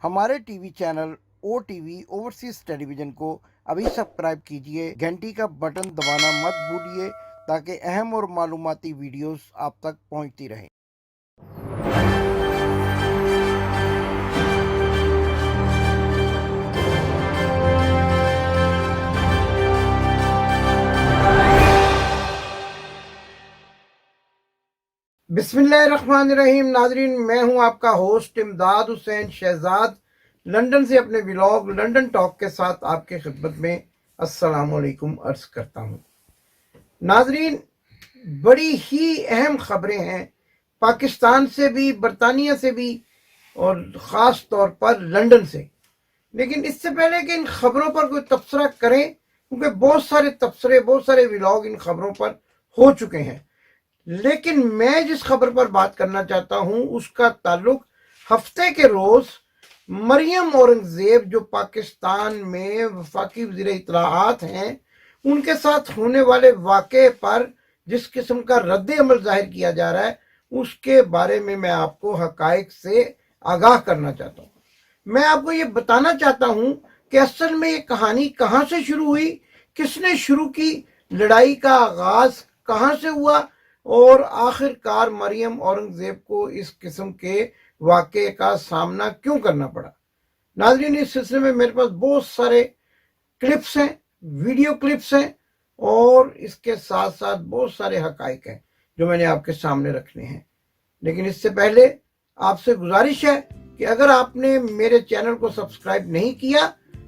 हमारे TV channel ओ TV overseas television को अभी सब्सक्राइब कीजिए, घंटी का बटन दबाना मत भूलिए ताकि अहम और मालूमाती वीडियोस आप तक पहुंचती रहें। बिस्मिल्लाहिर्रहमानिर्रहीम। नाजरीन, मैं हूं आपका होस्ट इमदाद हुसैन शहजाद, लंदन से अपने व्लॉग लंदन टॉक के साथ आपके खिदमत में अस्सलाम वालेकुम अर्ज करता हूं। नाजरीन, बड़ी ही अहम खबरें हैं पाकिस्तान से भी, बरतानिया से भी और ख़ास तौर पर लंदन से। लेकिन इससे पहले कि इन खबरों पर कोई तबसरा करें, क्योंकि बहुत सारे तबसरे, बहुत सारे व्लॉग इन खबरों पर हो चुके हैं, लेकिन मैं जिस खबर पर बात करना चाहता हूं उसका ताल्लुक हफ्ते के रोज मरियम औरंगजेब, जो पाकिस्तान में वफाकी वज़ीर इत्तलाआत हैं, उनके साथ होने वाले वाक़े पर जिस किस्म का रद्द अमल जाहिर किया जा रहा है उसके बारे में मैं आपको हकायक से आगाह करना चाहता हूं। मैं आपको ये बताना चाहता हूं कि असल में ये कहानी कहां से शुरू हुई, किसने शुरू की, लड़ाई का आगाज कहां से हुआ और आखिरकार मरियम औरंगजेब को इस किस्म के वाक़े का सामना क्यों करना पड़ा। नाज़रीन, इस सिलसिले में मेरे पास बहुत सारे क्लिप्स हैं, वीडियो क्लिप्स हैं और इसके साथ साथ बहुत सारे हकाइक हैं जो मैंने आपके सामने रखने हैं। लेकिन इससे पहले आपसे गुजारिश है कि अगर आपने मेरे चैनल को सब्सक्राइब नहीं किया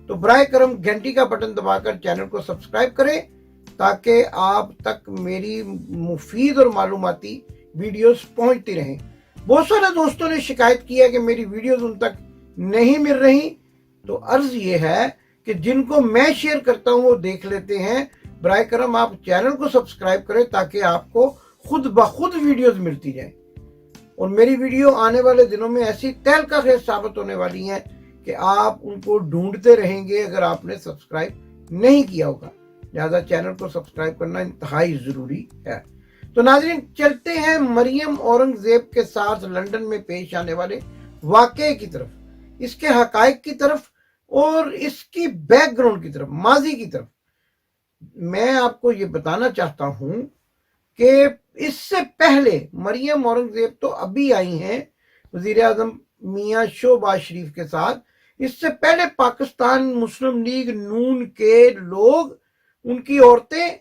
तो बराए करम घंटी का बटन दबाकर चैनल को सब्सक्राइब करें ताकि आप तक मेरी मुफीद और मालूमाती वीडियोस पहुंचती रहें। बहुत सारे दोस्तों ने शिकायत की है कि मेरी वीडियोस उन तक नहीं मिल रही, तो अर्ज ये है कि जिनको मैं शेयर करता हूं वो देख लेते हैं। बराए करम आप चैनल को सब्सक्राइब करें ताकि आपको खुद ब खुद वीडियोस मिलती जाए और मेरी वीडियो आने वाले दिनों में ऐसी तहलका खेज साबित होने वाली हैं कि आप उनको ढूंढते रहेंगे अगर आपने सब्सक्राइब नहीं किया होगा। लिहाजा चैनल को सब्सक्राइब करना इंतहाई जरूरी है। तो नाज़रीन, चलते हैं मरियम औरंगजेब के साथ लंदन में पेश आने वाले वाक़े की तरफ, इसके हकायक की तरफ और इसकी बैकग्राउंड की तरफ, माजी की तरफ। मैं आपको ये बताना चाहता हूं कि इससे पहले मरियम औरंगजेब तो अभी आई हैं वजीर आजम मियां शहबाज शरीफ के साथ। इससे पहले पाकिस्तान मुस्लिम लीग नून के लोग, उनकी औरतें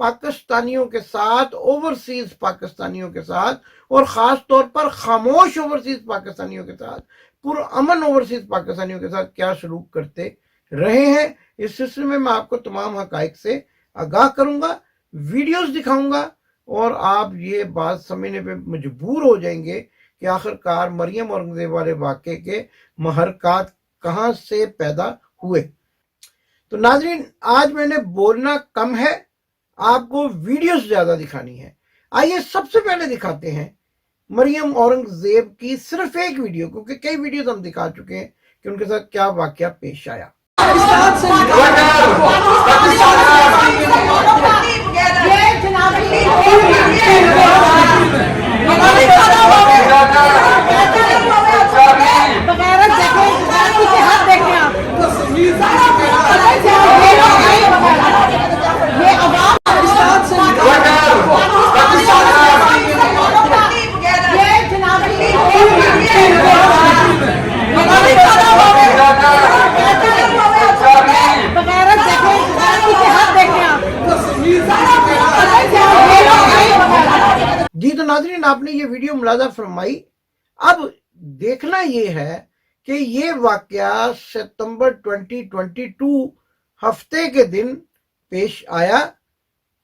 पाकिस्तानियों के साथ, ओवरसीज पाकिस्तानियों के साथ और ख़ास तौर पर खामोश ओवरसीज पाकिस्तानियों के साथ, पुरअमन ओवरसीज पाकिस्तानियों के साथ क्या सलूक करते रहे हैं, इस सिलसिले में मैं आपको तमाम हकाइक से आगाह करूंगा, वीडियोस दिखाऊंगा और आप ये बात समझने पे मजबूर हो जाएंगे कि आखिरकार मरियम औरंगजेब वाले वाक़े के महरकात कहां से पैदा हुए। तो नाजरीन, आज मैंने बोलना कम है, आपको वीडियोस ज्यादा दिखानी है। आइए सबसे पहले दिखाते हैं मरियम औरंगजेब की सिर्फ एक वीडियो, क्योंकि कई वीडियोस हम दिखा चुके हैं कि उनके साथ क्या वाकया पेश आया। जी तो नाज़रीन, आपने ये वीडियो मुलाजा फरमाई। अब देखना ये है कि ये वाकया सितंबर 2022 हफ्ते के दिन पेश आया,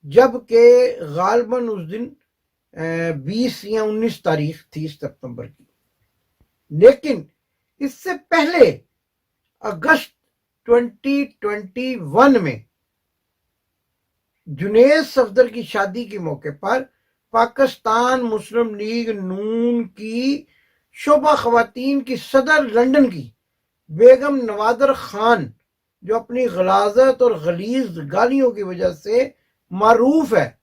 जबकि गालबन उस दिन 20 या 19 तारीख थी सितंबर की। लेकिन इससे पहले अगस्त 2021 में जुनेद सफदर की शादी के मौके पर पाकिस्तान मुस्लिम लीग नून की शोबा खवातीन की सदर लंदन की बेगम नवादर खान, जो अपनी गलाजत और गलीज गालियों की वजह से मारूफ है,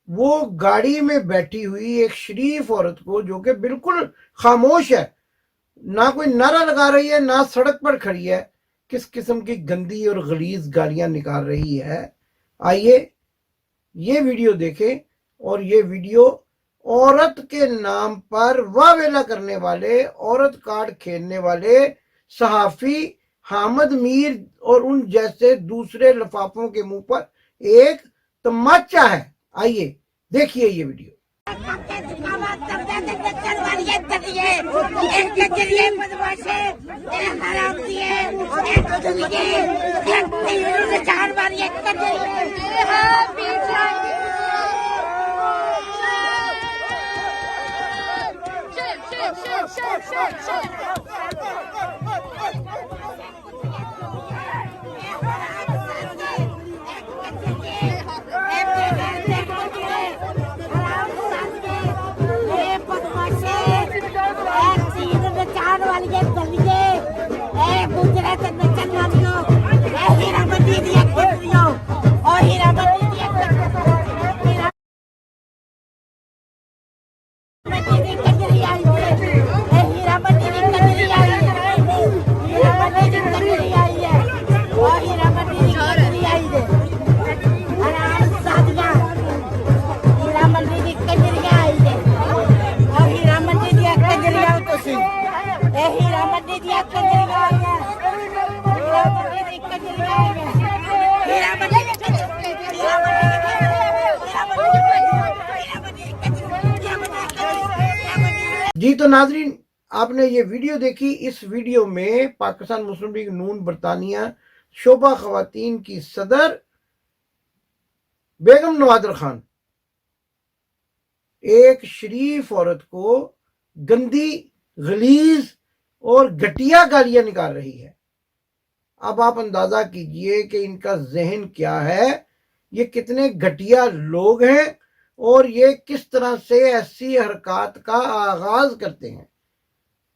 वो गाड़ी में बैठी हुई एक शरीफ औरत को, जो कि बिल्कुल खामोश है, ना कोई नारा लगा रही है, ना सड़क पर खड़ी है, किस किस्म की गंदी और गलीज गालियां निकाल रही है। आइए ये वीडियो देखें। और ये वीडियो औरत के नाम पर वावेला करने वाले, औरत कार्ड खेलने वाले सहाफी हामिद मीर और उन जैसे दूसरे लफाफों के मुंह पर एक तमाचा है। आइए देखिए ये वीडियो। जी तो नाजरीन, आपने ये वीडियो देखी। इस वीडियो में पाकिस्तान मुस्लिम लीग नून बरतानिया शोबा खवातीन की सदर बेगम नवादर खान एक शरीफ औरत को गंदी, गलीज और घटिया गालियां निकाल रही है। अब आप अंदाजा कीजिए कि इनका जहन क्या है, ये कितने घटिया लोग हैं और ये किस तरह से ऐसी हरकत का आगाज करते हैं।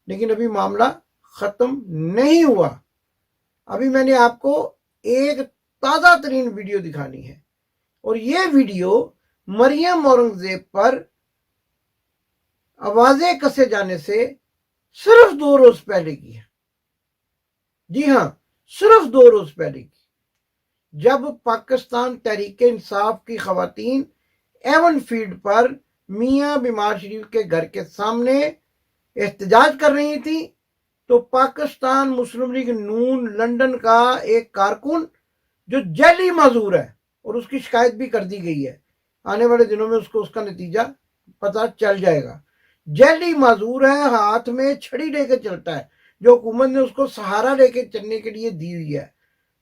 लेकिन अभी मामला खत्म नहीं हुआ। अभी मैंने आपको एक ताज़ा तरीन वीडियो दिखानी है और ये वीडियो मरियम औरंगजेब पर आवाजें कसे जाने से सिर्फ 2 रोज पहले की है। जी हां, सिर्फ 2 रोज पहले की, जब पाकिस्तान तहरीक इंसाफ की खवातीन एवन फील्ड पर मियां बीमार शरीफ के घर के सामने एहतजाज कर रही थी, तो पाकिस्तान मुस्लिम लीग नून लंदन का एक कारकुन जो जैली माजूर है और उसकी शिकायत भी कर दी गई है, आने वाले दिनों में उसका नतीजा पता चल जाएगा। जैली माजूर है, हाथ में छड़ी लेके चलता है, जो हुकूमत ने उसको सहारा लेके चलने के लिए दी हुई है।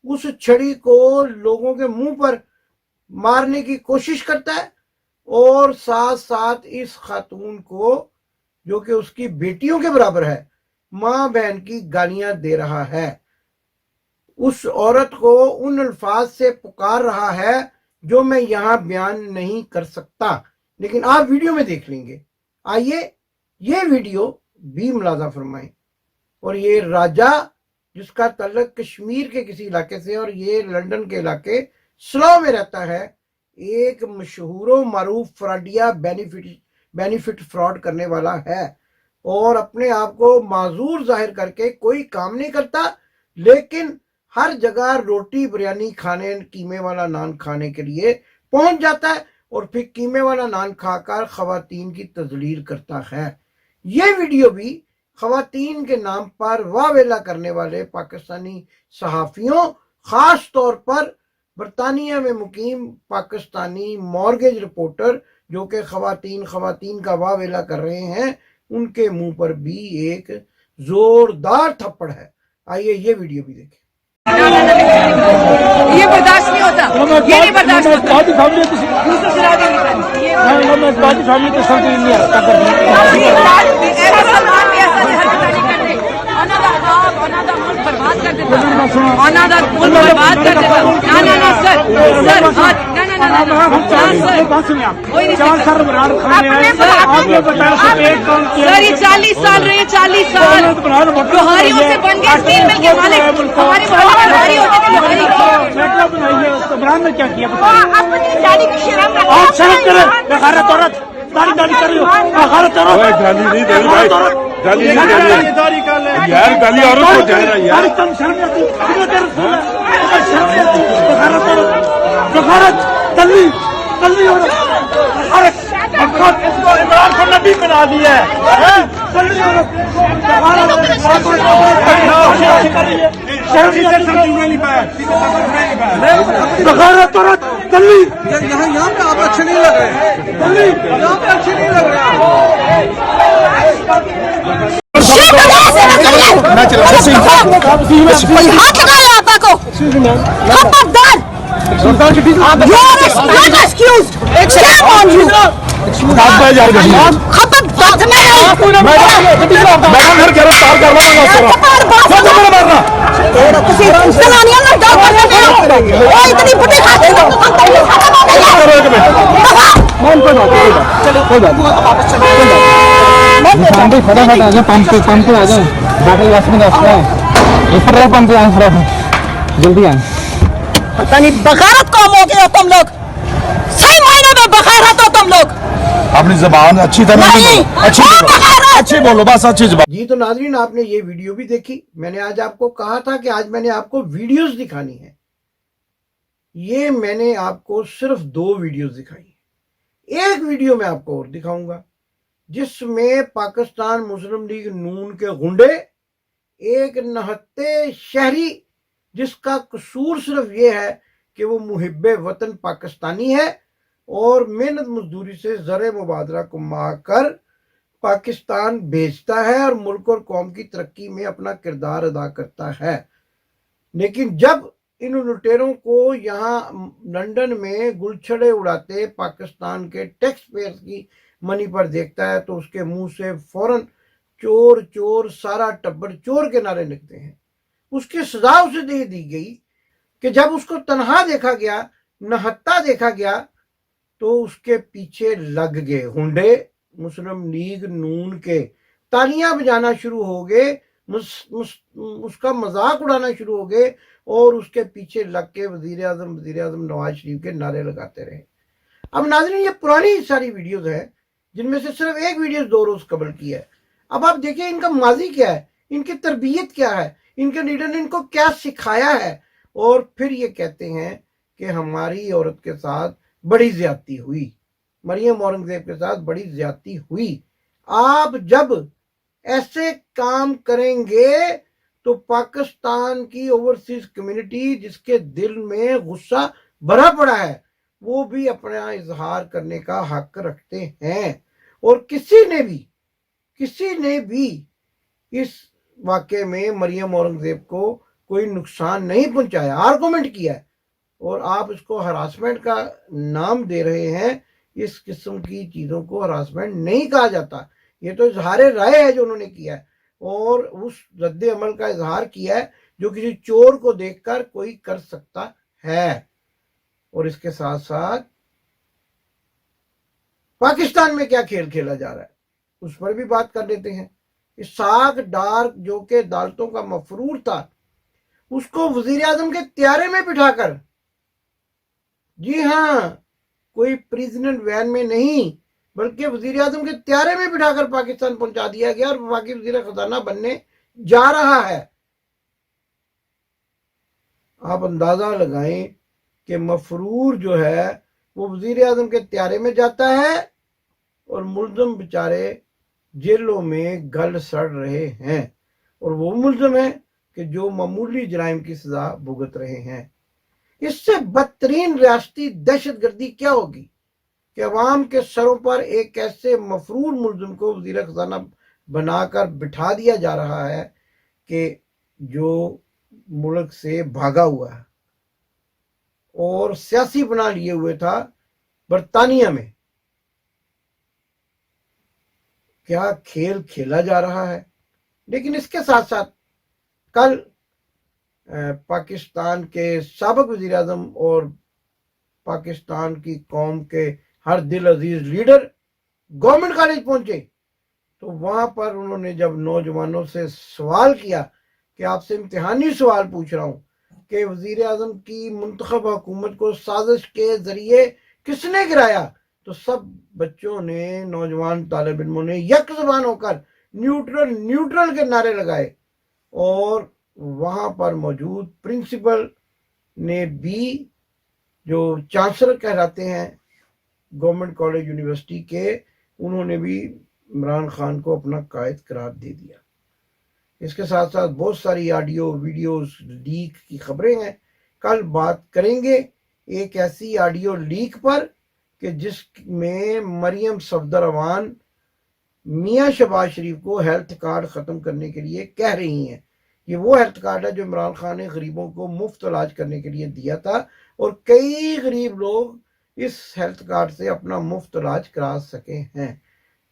उस छड़ी को लोगों के मुंह पर मारने की कोशिश करता है और साथ साथ इस खातून को, जो कि उसकी बेटियों के बराबर है, मां बहन की गालियां दे रहा है। उस औरत को उन अल्फाज से पुकार रहा है जो मैं यहां बयान नहीं कर सकता, लेकिन आप वीडियो में देख लेंगे। आइए ये वीडियो भी मुलाजा फरमाएं। और ये राजा, जिसका तल्लक कश्मीर के किसी इलाके से और ये लंदन के इलाके स्लो में रहता है, एक मशहूर मारूफ फ्रॉडिया बेनिफिट फ्रॉड करने वाला है और अपने आप को माजूर जाहिर करके कोई काम नहीं करता, लेकिन हर जगह रोटी बिरयानी खाने, कीमे वाला नान खाने के लिए पहुंच जाता है और फिर कीमे वाला नान खाकर खवातीन की तजलील करता है। ये वीडियो भी खवातीन के नाम पर वावेला करने वाले पाकिस्तानी सहाफियों, खास तौर पर बरतानिया में मुकीम पाकिस्तानी मॉर्गेज रिपोर्टर जो कि खवातीन का वावेला कर रहे हैं, उनके मुंह पर भी एक जोरदार थप्पड़ है। आइए ये वीडियो भी देखें। ये बर्दाश्त नहीं होता, ये नहीं बर्दाश्त होता। बर्बाद कर देता, बर्बाद कर देता। ना सर, सर ये 40 साल रहे, 40 साल लोहारियों से बन गए स्टील मिल के मालिक। हमारे लोहारी होते थे, लोहारी। में क्या किया? अपनी जानी की शर्म रखो। आप शर्म करें, बेगारत औरत। ओए गाली नहीं दे भाई, गाली नहीं दे यार, गाली औरत को जा रहा है यार। इमरान को नबी बना दिया है। यहाँ पे आप अच्छे नहीं लग रहे, यहाँ पे अच्छे नहीं लग रहे। हाथ लगाया आपा को खबरदार You are not excused. Shame on you. खबरदार सलानिया ना डाल कर ओ इतनी बुरी खातिर फटाफट आ जाए, पंप पे आ जाए, बैटरी गैस में पेट्रोल पंप पे आए, जल्दी आए। पता नहीं बगावत कौन हो गए हो तुम लोग, सही मायने में बगावत हो तुम लोग। अपनी जबान अच्छी तरह नहीं, अच्छी बोलो, बस अच्छी जबान। जी तो नाज़रीन, आपने ये वीडियो भी देखी। मैंने आज आपको कहा था कि आज मैंने आपको वीडियोस दिखानी है। ये मैंने आपको सिर्फ 2 वीडियोस दिखाई। एक वीडियो मैं आपको और दिखाऊंगा जिसमें पाकिस्तान मुस्लिम लीग नून के गुंडे, एक नहत्ते शहरी जिसका कसूर सिर्फ ये है कि वो मुहिब्बे वतन पाकिस्तानी है और मेहनत मजदूरी से ज़र मुबादला कमा कर पाकिस्तान भेजता है और मुल्क और कौम की तरक्की में अपना किरदार अदा करता है। लेकिन जब इन लुटेरों को यहाँ लंदन में गुलछड़े उड़ाते पाकिस्तान के टैक्स पेयर्स की मनी पर देखता है तो उसके मुंह से फौरन चोर चोर, सारा टब्बर चोर के नारे निकलते हैं। उसकी सजा उसे दे दी गई कि जब उसको तनहा देखा गया, नहत्ता देखा गया, तो उसके पीछे लग गए हुंडे मुस्लिम लीग नून के, तालियां बजाना शुरू हो गए, उसका मजाक उड़ाना शुरू हो गए और उसके पीछे लग के वजीर आजम नवाज शरीफ के नारे लगाते रहे। अब नाज़रीन, ये पुरानी सारी वीडियोज है जिनमें से सिर्फ एक वीडियो 2 रोज कबल की है। अब आप देखिए इनका माजी क्या है, इनकी तरबियत क्या है, इनके लीडर ने इनको क्या सिखाया है। और फिर ये कहते हैं कि हमारी औरत के साथ बड़ी ज्यादती हुई, मरियम औरंगजेब के साथ बड़ी ज्यादती हुई। आप जब ऐसे काम करेंगे तो पाकिस्तान की ओवरसीज कम्युनिटी जिसके दिल में गुस्सा भरा पड़ा है वो भी अपना इजहार करने का हक रखते हैं। और किसी ने भी इस वाकये में मरियम औरंगजेब को कोई नुकसान नहीं पहुंचाया, आर्गुमेंट किया है। और आप इसको हरासमेंट का नाम दे रहे हैं। इस किस्म की चीज़ों को हरासमेंट नहीं कहा जाता, ये तो इजहार राय है जो उन्होंने किया है और उस रद्द अमल का इजहार किया है जो किसी चोर को देखकर कोई कर सकता है। और इसके साथ साथ पाकिस्तान में क्या खेल खेला जा रहा है उस पर भी बात कर लेते हैं। इसाक डार जो कि अदालतों का मफरूर था, उसको वजीर आजम के त्यारे में बिठाकर, जी हाँ, कोई प्रिजनर वैन में नहीं बल्कि वजीर आजम के त्यारे में बिठाकर पाकिस्तान पहुंचा दिया गया और वफाकी वजीर खजाना बनने जा रहा है। आप अंदाजा लगाएं कि मफरूर जो है वो वजीर आजम के त्यारे में जाता है और मुल्ज़म बेचारे जेलों में गल सड़ रहे हैं। और वो मुल्ज़म है कि जो मामूली जराइम की सजा भुगत रहे हैं। इससे बदतरीन रियासती दहशतगर्दी क्या होगी कि अवाम के सरों पर एक ऐसे मफरूर मुल्ज़िम को वज़ीर ख़ज़ाना बनाकर बिठा दिया जा रहा है कि जो मुल्क से भागा हुआ है और सियासी बना लिए हुए था बरतानिया में। क्या खेल खेला जा रहा है। लेकिन इसके साथ साथ कल पाकिस्तान के साबिक़ वज़ीर आज़म और पाकिस्तान की कौम के हर दिल अजीज लीडर गवर्नमेंट कॉलेज पहुंचे तो वहां पर उन्होंने जब नौजवानों से सवाल किया कि आपसे इम्तिहानी सवाल पूछ रहा हूं कि वज़ीर आज़म की मुंतखब हुकूमत को साजिश के जरिए किसने गिराया, تو سب بچوں نے، نوجوان طالب علموں نے یک زبان ہو کر نیوٹرل نیوٹرل کے نعرے لگائے، اور وہاں پر موجود پرنسپل نے بھی، جو چانسلر کہلاتے ہیں گورنمنٹ کالج یونیورسٹی کے، انہوں نے بھی عمران خان کو اپنا قائد قرار دے دیا۔ اس کے ساتھ ساتھ بہت ساری آڈیو ویڈیوز لیک کی خبریں ہیں، کل بات کریں گے ایک ایسی آڈیو لیک پر کہ جس میں مریم صفدروان میاں شہباز شریف کو ہیلتھ کارڈ ختم کرنے کے لیے کہہ رہی ہیں۔ یہ وہ ہیلتھ کارڈ ہے جو عمران خان نے غریبوں کو مفت علاج کرنے کے لیے دیا تھا، اور کئی غریب لوگ اس ہیلتھ کارڈ سے اپنا مفت علاج کرا سکے ہیں۔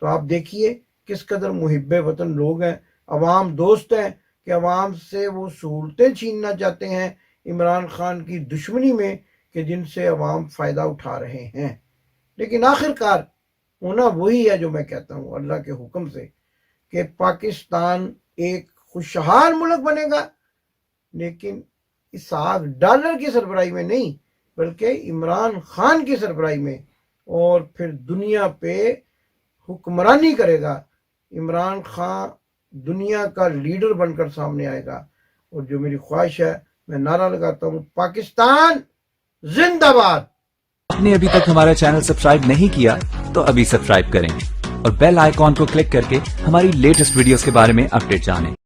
تو آپ دیکھیے کس قدر محب وطن لوگ ہیں، عوام دوست ہیں، کہ عوام سے وہ سہولتیں چھیننا چاہتے ہیں عمران خان کی دشمنی میں، کہ جن سے عوام فائدہ اٹھا رہے ہیں۔ لیکن آخرکار ہونا وہی ہے جو میں کہتا ہوں اللہ کے حکم سے، کہ پاکستان ایک خوشحال ملک بنے گا، لیکن اسحاق ڈالر کی سربراہی میں نہیں، بلکہ عمران خان کی سربراہی میں، اور پھر دنیا پہ حکمرانی کرے گا۔ عمران خان دنیا کا لیڈر بن کر سامنے آئے گا، اور جو میری خواہش ہے، میں نعرہ لگاتا ہوں، پاکستان زندہ باد۔ آپ نے ابھی تک ہمارا چینل سبسکرائب نہیں کیا تو ابھی سبسکرائب کریں اور بیل آئیکن کو کلک کر کے ہماری لیٹسٹ ویڈیوز کے بارے میں اپڈیٹ جانیں۔